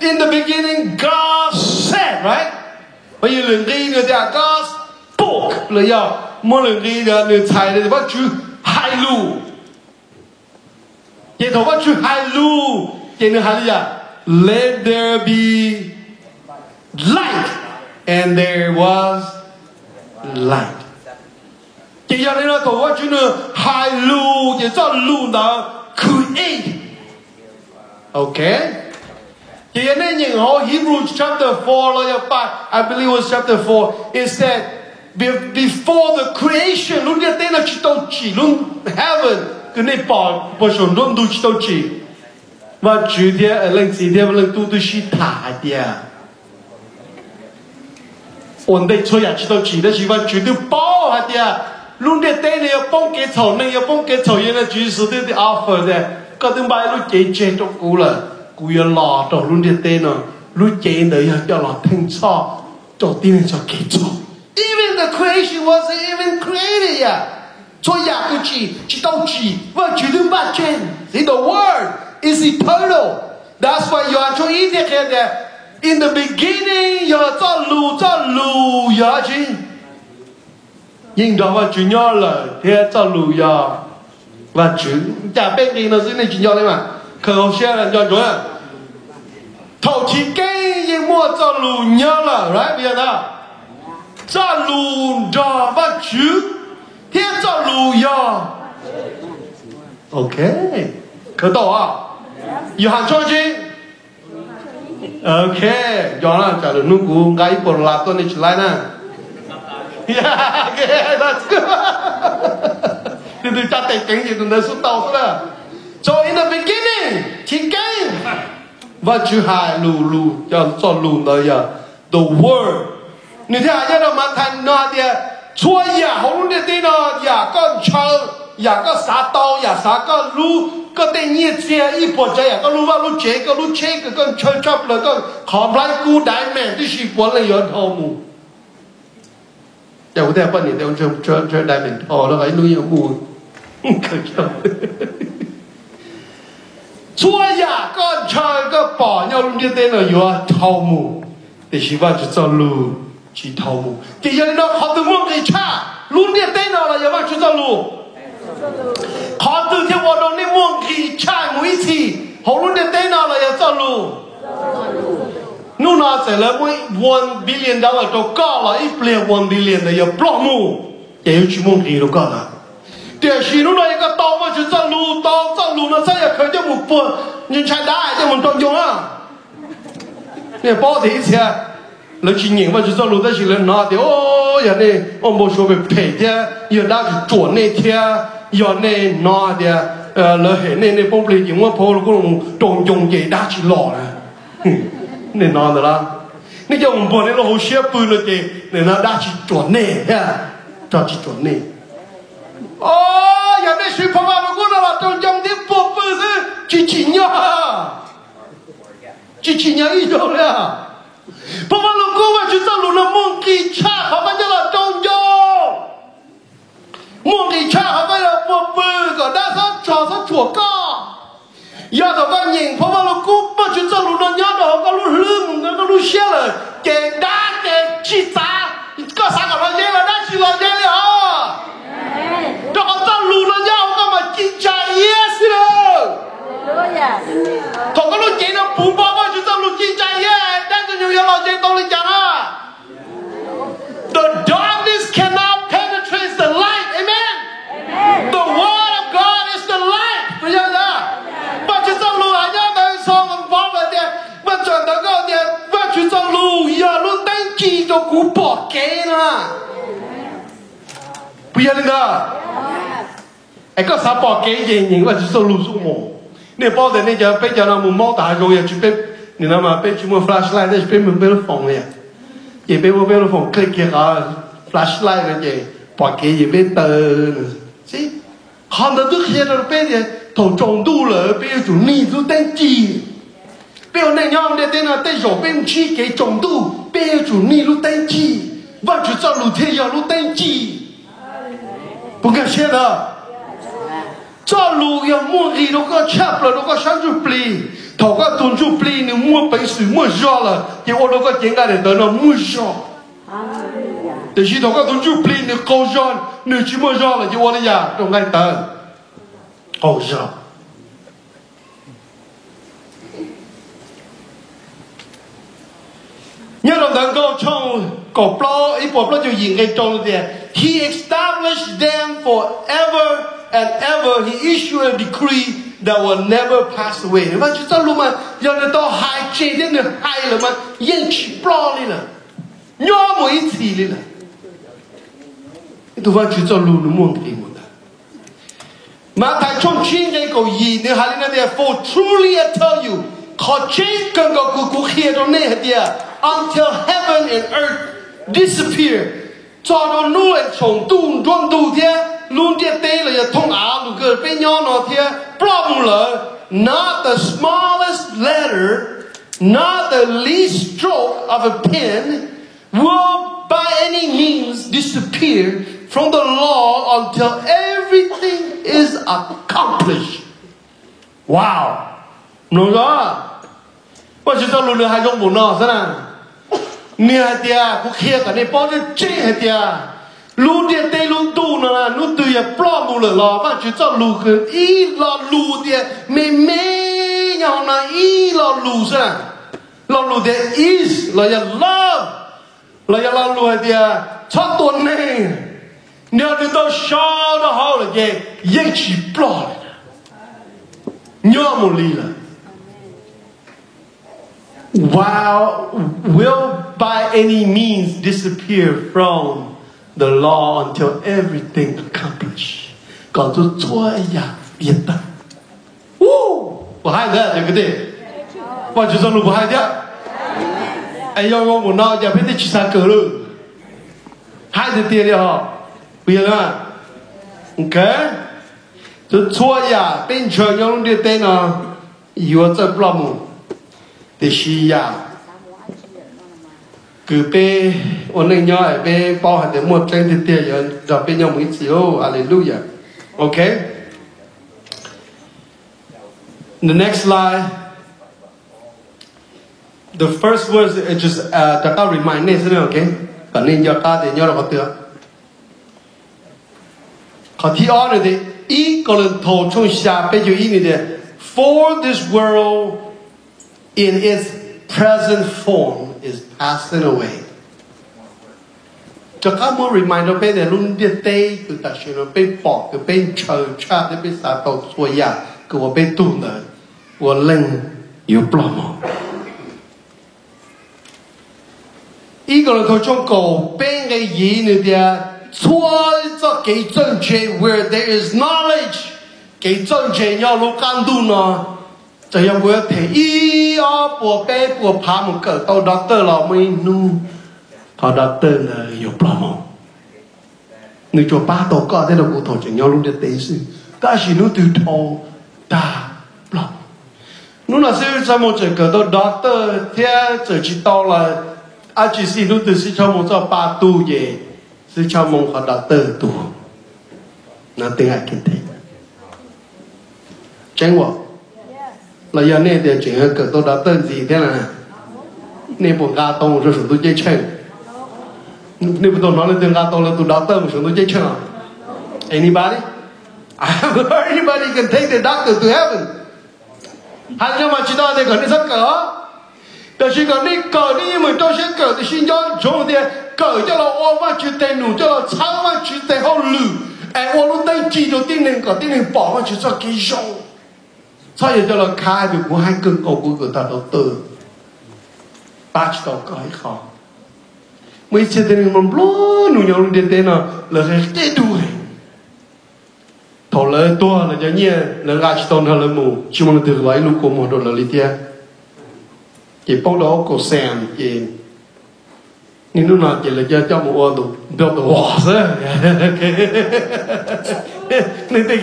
Speaker 1: in the beginning God said, right? Bây giờ lần đi nữa thì God spoke là giờ mỗi lần đi là người thầy thì bắt chú hai lu. Vậy thôi bắt chú hai lu. Vậy nữa hai là let there be light and there was light. Chỉ cho nên là tổ chức chúng nó hai lu chỉ cho lu đó create, okay? Chỉ cho nên những họ Hebrews chapter 4 là 5, I believe it was chapter 4. It said before the creation, lúc đó tên là chỉ tao chỉ luôn heaven cái này bỏ sồn luôn đủ chỉ tao chỉ và chủ thế lần gì thế lần tu tu sĩ thả đi à? ổn định cho nhà chỉ tao chỉ đó chỉ và chủ tu bao hả đi à? Luôn để tên này bông cái thầu này bông cái thầu này chỉ số để offer đấy, có thứ bài lúc chế chế trong cũ là cũ giờ lò trong luôn để tên nó lúc chế đấy cho lò thanh cho tiên cho cái cho. Even the creation wasn't even created yet. Cho nhà cứ chỉ tao chỉ và chỉ thứ ba trên. See the word is eternal. That's why you are cho ý thế kia in the beginning you are cho lù ya chứ. Nhưng đó mà Chúa nhỏ là thế cho lù ya và Chúa chả biết gì nó dưới này Chúa nhỏ đấy mà khởi hộp xe là cho Chúa à thầu chỉ cây nhưng mua cho lù nhớ là right bây giờ đó cho lù đỏ và chữ thế cho lù yo ok khởi tổ à yêu hàng cho chi ok do là trả lời nút của cái bộ lạc tôi này lại nè yeah okay that's good từ từ cha tay cánh gì từ từ xuống tàu thôi à so in the beginning chỉ cây và chữ hai lù cho lù đời à the word你听下到嘛谈那的错呀红的的呢呀个车呀个啥刀呀啥个路个的你这一波这呀个路哇路这个路这个跟车车了个好不来孤单们这是过了有头目有的半年都车带面头了还路有目可笑错呀个车个宝要路的的呢有头目这是ว่าจะ走路chỉ thầu mù thì giờ nó họ từ mông thì cha luôn điện tên nào là giờ mà chúng ta luôn họ từ theo hoạt động đi mông thì cha mũi thì họ luôn điện tên nào là giờ ta luôn nu nào sẽ là mỗi $1 billion cho cao là ít liền $1 billion là giờ block mù để chỉ mông thì nó cao là để chỉ lúc này cái tàu mà chúng ta luôn nó sẽ khởi cho một phần nhưng cha đã cho mình trong dùng à để bao thì xe lấy chỉ nhìn vào chúng ta lúc đó chỉ là nói thì ô giờ này ông bố số về phê thế giờ đã chuẩn này thế giờ này nói thì lời hệ này phong bì những cái phố cũng trồng dùng gì đã chỉ lọ này nên nói được là nên giờ ông bố này nó hồ sơ bự rồi thì nên nó đã chỉ chuẩn này ha cho chỉ chuẩn này ô giờ này suy phong vào cũng là trồng dùng thì bộ bự chỉ nhớ ít đâu đấy àเพราะว่าเราก็ว่าจุดสรุปเรามุ่งกี่ชาเขาไม่จะเราจงโยมุ่งกี่ชาเขาไม่เราปวดมือก็ได้สักชอสักถั่วก็ยาตัวก็ยิงเพราะว่าเราก็ว่าจุดสรุปเราย้อนเราก็รู้ลืมก็รู้เชื่อเลยเก่งได้เก่งชีตาก็สักกับเราเยอะเราได้ชีเราเยอะเลยอ๋อเราก็สรุปเราย้อนก็มากินใจเยอะสิเลยเขาก็รู้เก่งนะปู่บอกว่าจุดสรุปกินใจเยอะThe darkness cannot penetrate the light. Amen. The word of God is the light. Bây giờ đó, và chúng ta lùi ở nhau tới xong mình bỏ về đây, và chuẩn đó có đây, và chúng ta lùi giờ luôn đánh chi cho cú bỏ kế nữa. Bây giờ đó, anh có sao bỏ kế gì nhìn và chúng ta lùi xuống mồ. Nếu bỏ đến đây giờ bây giờ là một món đại rồi chúng ta你知道吗？被什么 flashlight 那是被门被了封了，也被我被了封，click 给他 flashlight 那些，把给也被灯，是，看到都看到被的头中毒了，被就你就登记，被我那样的电脑对手被去给中毒，被就你就登记，完全照路天要路登记，不敢写的，照路要摸你都个插了，都个上去play。thầu các tuần chụp ly nếu mua bánh sủi mua giò là thì ô đâu có tiếng cái để tới nó mua giò để chỉ thầu các tuần chụp ly nếu câu giò nếu chỉ mua giò là chỉ ô đây giờ trong ngay tới câu giò nhớ đồng thằng câu trong cổ plo ý bộ plo chịu gì ngay trong thì he established them forever and ever he issued a decree that will never pass away. Và chúng ta luôn mà giờ nó to hai chế đến được hai là mà yên chỉ plo lên là nhớ một ít gì lên là tụi và chúng ta luôn nó muốn gì một mà tại trong chiến này có gì nếu hai lần này for truly I tell you khó chế cần có cuộc hiện trong này hết until heaven and earth disappear cho nó nuôi sống tu đoan tu thế luôn tiệt tế là thông áo luôn cơ bên nhau nó thế problem là not the smallest letter not the least stroke of a pen will by any means disappear from the law until everything is accomplished. Wow, nói đó, bây giờ luôn được hai trong bốn nọ thế nào? Nia tia, cũng kia cả này bao nhiêu chết tia. Lu dia tê lu tu nè, lu tu ya plom mu le lo, mà chỉ cho lu cái ý lo lu dia, mê nhau na ý lo lu sao? lo lu de is lo ya love lo ya lo lu dia cho tuần này nếu đi đâu sao đó họ là gì yên chỉ bỏ nhớ một ly là while will by any means disappear from the law until everything accomplished. Còn tôi chúa ya biết ta. Bộ hai thế là cái gì? Và chúng ta lúc bộ hai thế. Anh yêu ngôn của nó giờ biết đi chỉ sang cờ luôn. Hai thứ tiền đi họ. Bây giờ là ok. Tôi chúa ya bên trời nhau luôn đi tên nó. Yêu cho lòng. Thì xí ya. Cứ bê ổn định nhau ở bê bao hạt để một trên thì tiền rồi bê nhau mấy chiếu. Hallelujah. Okay. The next slide. The first verse is just ta remind nên thế okay. Còn nên cho ta thì nhớ là có được. Có thi ở này thì ý có lần thầu trong xa bây giờ ý này thì for this world in its present form is passing away. Cho các mối remind nó bây giờ luôn đi tây từ ta sẽ nó bên bỏ từ bên trời cha đến bên xa tàu xuôi ya của bên tu nữa của lên yếu plom. Ý cái là thôi trong cổ bên cái gì nữa thì xóa cho cái chân chế where there is knowledge cái chân chế nhau lúc can tu nó cho nhau vừa thấy ý ở bộ bé bộ phá một cỡ tàu doctor là mới nu họ doctor là yếu plom. Người cho ba tổ có thế là cụ thổ chẳng nhau lúc đi tế sư ta chỉ nu từ thổ ta plom. Nu là sư cho một trường cỡ tàu doctor thế giờ chỉ tao là à chỉ xin nu từ sư cho một cho ba tu về sư cho một họ doctor tu nothing I can take chẳng what là giờ này thì chuyện cỡ tàu doctor gì thế là nên bộ ga tông rồi tôi chơi chơi nếu tôi nói lên tiếng ga tông là tôi doctor một số tôi chơi chơi anybody I haven't heard anybody can take the doctor to heaven. Hai nhưng mà chỉ nói thì còn đi rất cỡแต่สิ่งนี้เกิดนี่มันต้องใช้เกิดที่สิ่งย้อนจงเดียเกิดจะเราอ้ว่าจุดเต็มหนูจะเราช้าว่าจุดเต็มเขาลือไอ้ว่ารู้ได้จีโดที่หนึ่งก่อนที่หนึ่งบอกว่าจุดจะกี่โยใช่จะเราคายไปกูให้กึ่งเอากูก็ตัดเราตื่นป้าจะต้องก็ให้เขาไม่ใช่แต่หนึ่งมันบล้อหนูยังรู้เด็ดเนาะเราแค่เตะดูถอดเลยตัวเราจะเนี่ยเราการจะต้องทำเลยหมู่ชิมันถือไว้ลูกกูหมดเราลิเทียchỉ bao đó có xem chỉ nhưng lúc nào chỉ là cho một ô tô được wow thế nên thế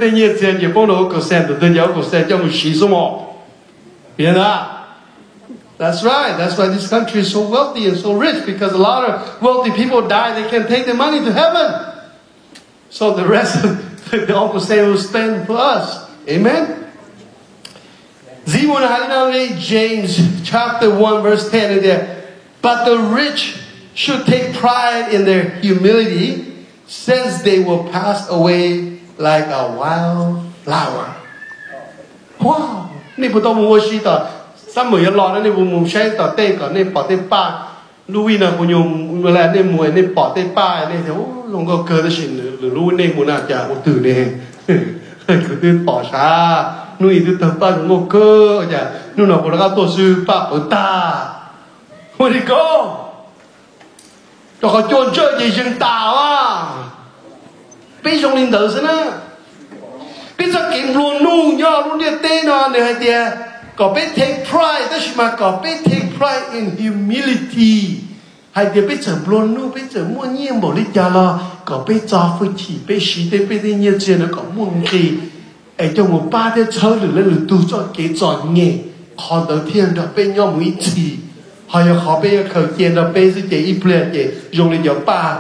Speaker 1: cái gì xem chỉ bao đó có xem được tôi nhớ có xem cho một xí số một biết không? That's right. That's why this country is so wealthy and so rich because a lot of wealthy people die. They can take their money to heaven. So the rest of the Uncle Sam will spend for us. Amen. James chapter 1 verse 10 in there. But the rich should take pride in their humility, since they will pass away like a wild flower. Wow! Ni puto mo shi ta. Sam mo ya lo na ni mo shai ta te ka ni pa te pa. Lui na ko nyum la ni mo ni pa te pa ni te o long ko ke de shin lu ni mo na ja o tu ni. Ko tu pa sha. Nuôi từ tập ba ngô cơ nhỉ, nuôi nào cũng đã tổ sư ba ở ta, ôi đi cô, cho họ trốn chơi gì rừng tàu à, bây giờ linh tử thế nào, bây giờ kiếm luôn nu nhau luôn đi tên nó này hay tiệt, có biết take pride, đó là có biết take pride in humility, hay tiệt bây giờ luôn nu bây giờ mua nhiên bảo đi cha lo, có biết cho phải chỉ biết xí đến biết đi nhiều chuyện nó có muốn gì. Ở trong một ba thế chơi được lên tu cho cái trò nghe còn đầu tiên đó bên nhau mũi chỉ họ họ bên khởi tiền đó bên sẽ chỉ ít tiền chỉ dùng để cho ba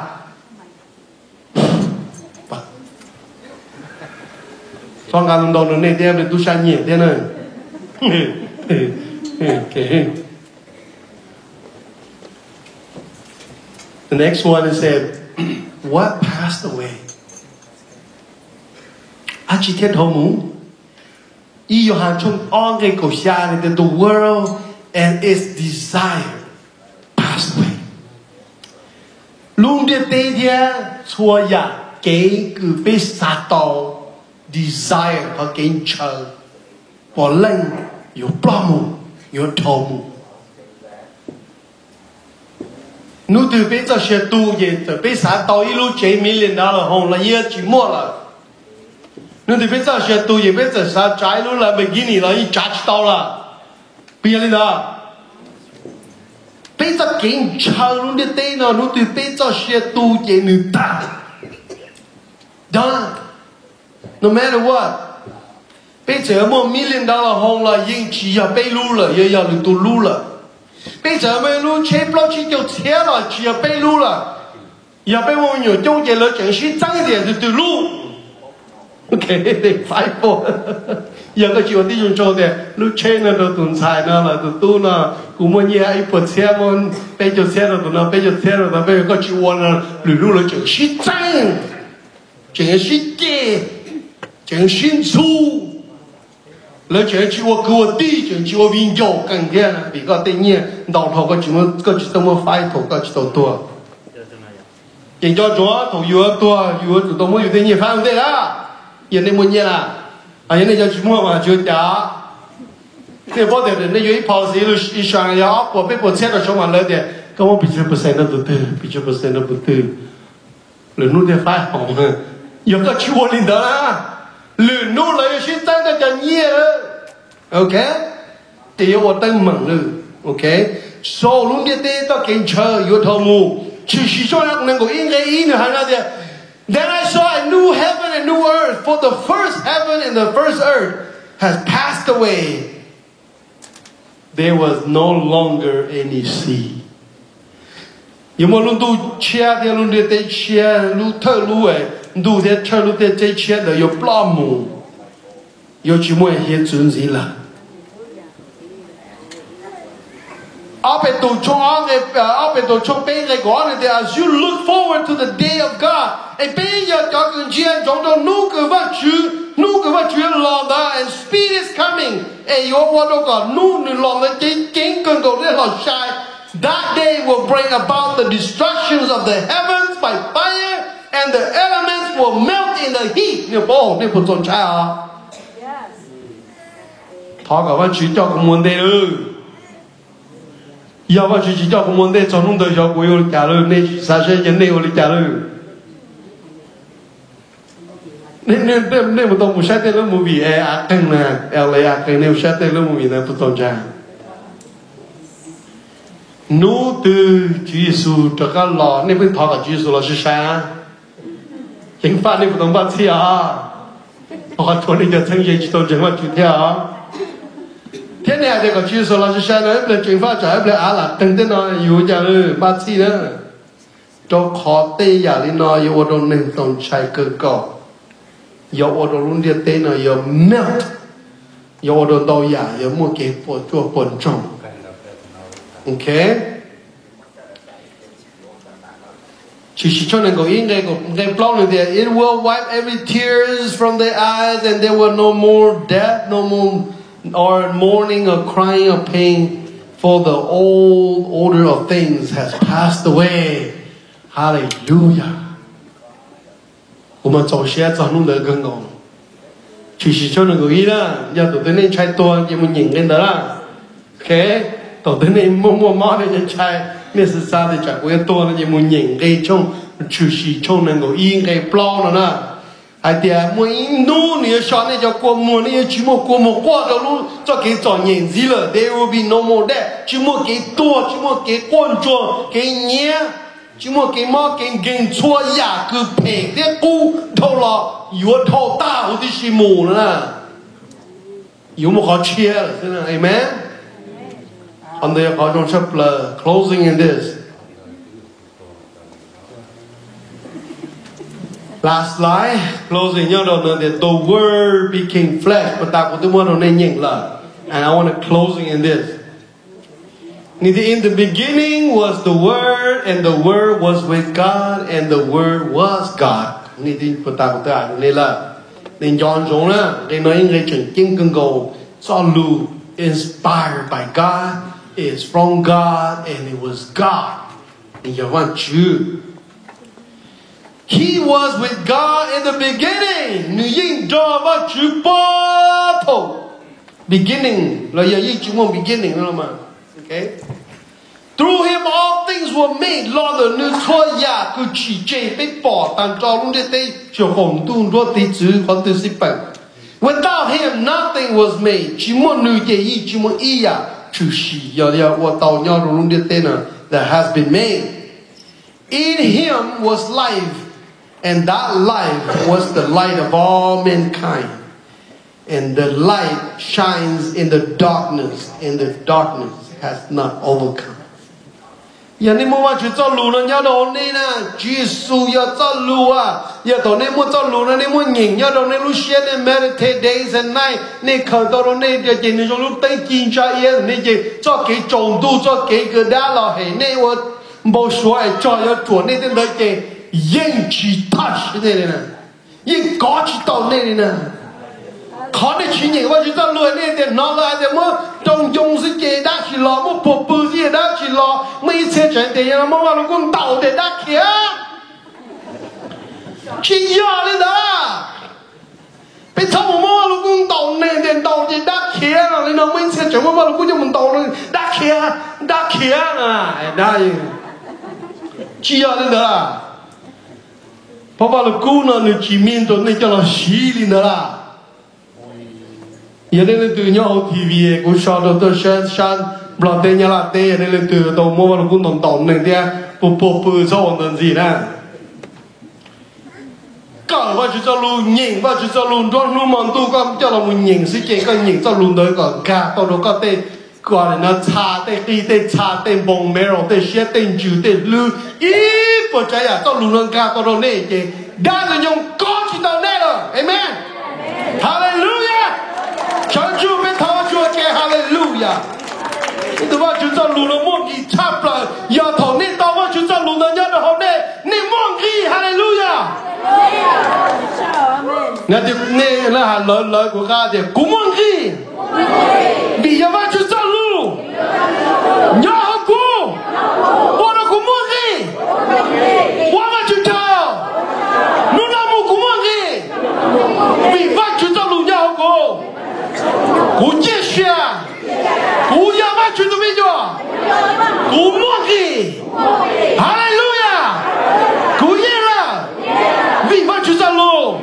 Speaker 1: phong cách đồng đồng này đem để tu sang nhẹ thế này okay. The next one is said what passed away. Chỉ thiết hậu mũ. Ý Yohan trong on cái cổ xa này the world and its desire passed away. Luôn địa tây dia chua ya cái cứ bị sát đầu desire và cái chờ bỏ lên有blamo有头目。Nếu từ bây giờ sẽ tu về từ bây giờ tao一路chạy million dollar home là ia chỉ mua là nếu từ bây giờ sẽ tu về bây giờ sao trái luôn là beginning là一查到了，别了的。bây giờ kinh chờ luôn đi tây nó nếu từ bây giờ sẽ tu về nữ ta, đó, no matter what. bây giờ mua million dollar home là yên chỉ là bay luôn là ia là tu luôn là. bây giờ mới lúc chế bao chỉ tiêu chế là chỉ là bay lú là, giờ bay bao nhiêu trong cái lỡ chẳng xí trắng thì từ lú, ok để phải bộ, giờ cái chuyện đi dùng cho để lúc chế nó đồ tuần xài nó là từ tu nó cũng muốn nhẹ ít bớt xe muốn bay cho xe rồi nó bay cho xe rồi nó bay cái chuyện là lú là chẳng xí trắng, chẳng xí kê, chẳng xí su. lỡ chuyện chỉ có cứu đi chuyện chỉ có viên dầu cần thế là vì có tự nhiên đầu thầu có chỉ tao muốn phải thầu có chỉ tao tua chuyện cho chúa thầu vừa tua vừa tụi tao muốn tự nhiên phải không thế đó hiện nay muốn như là hiện nay cho chỉ mua mà chưa trả thì bao giờ đến đây policy lu isang ya của bên bộ xe là số mà lỡ thì có một 50% nó đầu tư 50% nó đầu tư lỡ nút thì phải hỏng ha giờ có chỉ có linh đó là lừa nô lại xin tăng cho chân nhẹ ok thì tôi tăng mừng nữa ok sau lúc đi tới tôi kiểm tra yếu thầu mù chỉ cho nó nên có in cái in nữa hay là gì then I saw a new heaven and new earth for the first heaven and the first earth has passed away there was no longer any sea有没有轮到车的轮到的车路特路诶路的车路的这车的有布姆有什么些准时了阿贝多冲阿贝多冲被个讲的 as you look forward to the day of God 诶被要搞跟钱种种努个话去老的 and speed is coming 诶有我都讲努老的经跟个的老晒that day will bring about the destructions of the heavens by fire and the elements will melt in the heat 你不你不准猜啊他搞完去叫个问题了要不去叫个问题总弄到小鬼有假了你啥些人有的假了你不懂不晓得了母比啊更呢要来啊更你不晓得了母比呢不准猜nô từ Chúa Giêsu cho các lò nên bên thọ của Chúa Giêsu là sự sáng chính pháp nên không bắt xia họ cho nên cho thân gì chỉ tôn chính pháp Chúa theo thế này thì của Chúa Giêsu là sự sáng nữa là chính pháp trả là á là từng thế nào yêu cho nữa bắt xia nữa cho khó tê giả đi nói yêu đồ nên tôn trái cơ cỏ yêu đồ luôn đi tê nó yêu melt yêu đồ đau giả yêu mua cái bộ chua bẩn trông okay chỉ cho nên có in cái plot này thì it will wipe every tears from their eyes and there will no more death no more or mourning or crying or pain for the old order of things has passed away hallelujah 我们早些早弄得更好chỉ cho nên có in là giờ tụi nên trai to thì mình nhìn lên đó là okay tổ tiên này mua món để cho trai nên sự sao thì chẳng có to là gì muốn nhìn cái trong chủ sĩ trong này ngồi yên cái plau nữa nè ai thì mua in nô này chọn này cho qua mua này chỉ mua qua rồi luôn cho cái chọn nhìn gì là there will be no more that chỉ mua cái to chỉ mua cái quan trọng cái nhẹ chỉ mua cái món cái gừng chua giả cứ phê cái cú thâu là yếu thâu ta ở đây xí mù nữa nè yếu một khó chia là thế nào amen on the closing in this last slide closing nhớ đầu nữa the word became flesh but ta cũng tôi muốn nói nhanh là and I want to closing in this in the beginning was the word and the word was with God and the word was God but ta cũng tôi nói là nên John giống là để nói người chừng kinh cần cầu cho lưu inspired by God is from God and it was God. And you want you. He was with God in the beginning. Beginning. Beginning. Okay? Through him all things were made. Lord, the new Troya could cheat before and draw the day. Without him, nothing was made. That has been made. In him was life, and that life was the light of all mankind. And the light shines in the darkness, and the darkness has not overcome. Giờ nên mua chuyện cho lù nó nhớ đồ nên nè, Jesus giờ cho lù à, giờ tổ nên mua cho lù nó nên mua nhìn nhớ đồ nên lúc share nên meditate days and night nên khởi đầu đồ nên giờ chỉ nên trong lúc tây chín cho yên nên chỉ cho cái trồng tu cho cái đá là hệ nên我冇说cho要做那点的给引起touch那呢，引搞起到那呢。khó để chỉ nhìn qua chúng ta lùi lên thì nó là để mà trong dùng sự chế đã chỉ lo một bộ bự gì đã chỉ lo mấy xe chuyện thì nó mà nó cũng tàu để đã kia chỉ giờ lên đó bây giờ mà nó cũng tàu này thì tàu thì đã kia rồi nó mấy xe chuyện mà nó cũng cho mình tàu nó đã kia à đây chỉ giờ lên đó bà bà là cú nó chỉ miên tôi nên cho nó xí lên đó giờ nên từ nhau TV cũng sao đâu tôi san bảo tên nhà là tên nên từ đầu mua là cũng tổng này đi bộ sao làm gì nè cả và chúng ta luôn nhìn và chúng ta luôn đó luôn mong tu con cho là mình nhìn sự kiện con nhìn cho luôn đấy còn cả tao đâu có tên gọi là nó cha tên bông mèo tên xe tên chữ tên lư ít bộ trái à tao luôn cả tao đâu nè chứ đã là nhung có chỉ tao nè rồi amen hallelujah Chúa Chúa bên thao Chúa kể hallelujah. Từ vào chúng ta luôn nó muốn gì chắp lại, giờ thầu nên tao vào chúng ta luôn nó nhớ được hôm nay, nên muốn gì hallelujah. Nghe thì nghe là lời của ca thì cũng muốn gì, vì giờ vào chúng ta luôn nhớ học cô, bọn nó cũng muốn gì, bọn vào chúng ta, nó làm cũng muốn gì, vì vào chúng ta luôn nhớ học cô. Cú chết xe, cú ya bắt chúng tôi bây giờ, cú mua gì, hallelujah, cú yên là, vì bắt chúng ta luôn,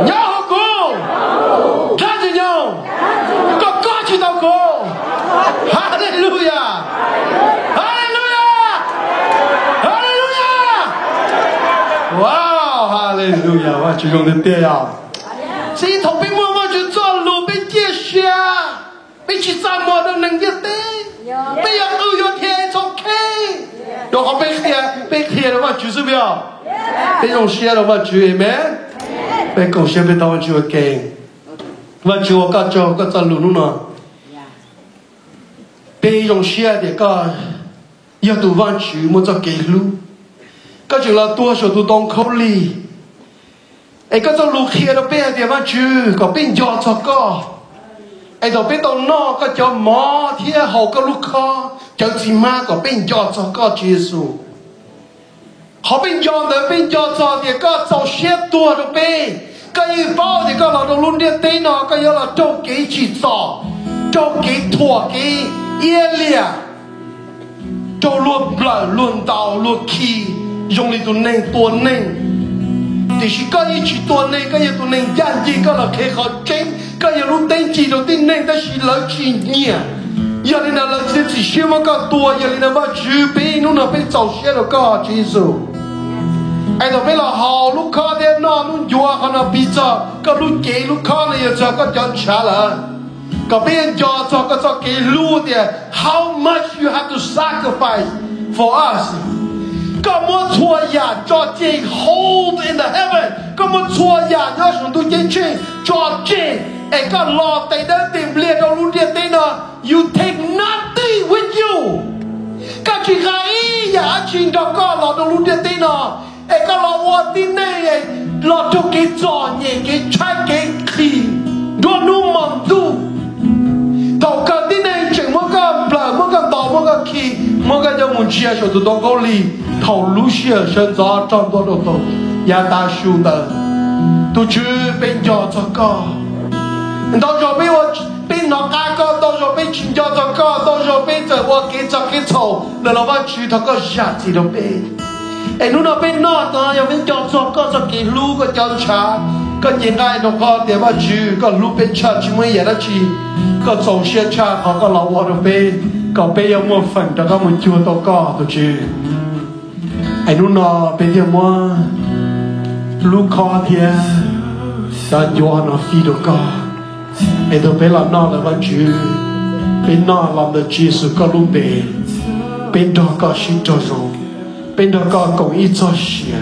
Speaker 1: nhớ họ cô, ra cho nhau, có chúng ta cô, hallelujah, hallelujah, hallelujah, wow, hallelujah, bắt chúng tôi tiếp nhau, xin thằng bên mua bắt chúng ta luôn bên chia sẻ. Bây chỉ ra mua được năng lượng tế, bây giờ ưu yo thế ok, rồi họ bây kia là what chú biết không? Bây giờ share là what chú amen, bây giờ share bây giờ chú ok, what chú có cho luôn nữa, bây giờ share thì có, giờ tụ what chú muốn cho cái luôn, cái chú là tua số tụ đông khâu li, cái cho luôn kia là bây giờ thì what chú có bên gió cho có. Ai đó biết đâu nó có cho mỏ thì hậu có lúc khó cho gì mà có bên cho có Giêsu họ bên cho thì có sau xếp tua được bên cái bao thì có là đồ luôn đi tên nó có là trong cái chỉ trong cái thua cái yên lìa trong luôn bờ luôn tàu luôn khí dùng đi tuần nên thì chỉ có những chỉ tuần này cái tuần này gian gì có là cái họ chính cái lúc tên chỉ đầu tiên này ta chỉ lấy chỉ nhẹ giờ này là chỉ xem mà có tua giờ này là mà chữ bên nó là bên giáo sư rồi có Giêsu ai đó bên là họ lúc khó thì nó lúc vua họ nó bị cho cái lúc kế lúc khó này giờ có chọn trả lại cái bên cho cái lúc thì how much you have to sacrifice for us có muốn thua nhà cho chị hold in the heaven có muốn thua nhà nhớ chúng tôi chơi cho chị ai có lo tay đó tìm liền đâu luôn đi tên nó you take nothing with you các chị gái nhà chị đâu có lo đâu luôn đi tên nó ai có lo mua tin này lo cho cái trò nhẹ cái trái cái khi đó nu mầm tu đầu cả tin này chẳng muốn có bờ muốn có bảo mỗi cái khi mỗi cái cho muốn chia sẻ tụi tôi có lì thầu lú chia sẻ cho trong tôi đâu tôi ya ta siêu tờ tôi chưa bên cho con到时候被我被拿干个，到时候被请教这个，到时候被这我给这给丑，那老板去他个下子都被，哎，侬那被拿到要被叫这个这给路个叫茶，个应该那个点么去个路被茶，请问也得去个走些茶，他个老我都被个被要么粉，这个么就到个都去，哎，侬那被点么路靠天，但有那飞到个。ai đâu biết làm nào là văn chữ bên nào làm được chỉ sự có lúc bể bên đó có xin cho rồi bên đó có công ý cho xia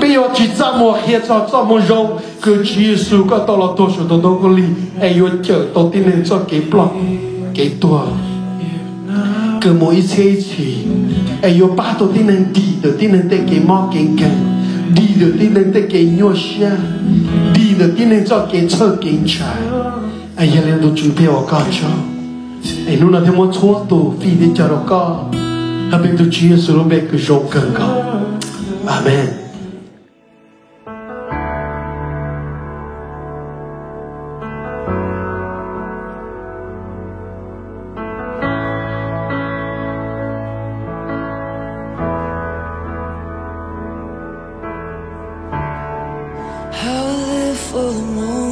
Speaker 1: bây giờ chỉ ra một hết cho một rong cứ chỉ sự có tao là tôi số tôi đâu có li ai yêu chờ tôi tin nên cho cái block cái tua cứ mỗi xe chỉ ai yêu ba tôi tin nên đi được tin nên cái mỏ cái đi được tin nên cái nhua xia đi được tin nên cho cái chơi cái trái ai giờ lên tôi chuẩn bị ở cả cho ai lúc nào thì muốn chúa tôi phi đi cho nó có hay bên tôi chia sẻ lúc bên cái rộng cần có amen.
Speaker 2: For the moment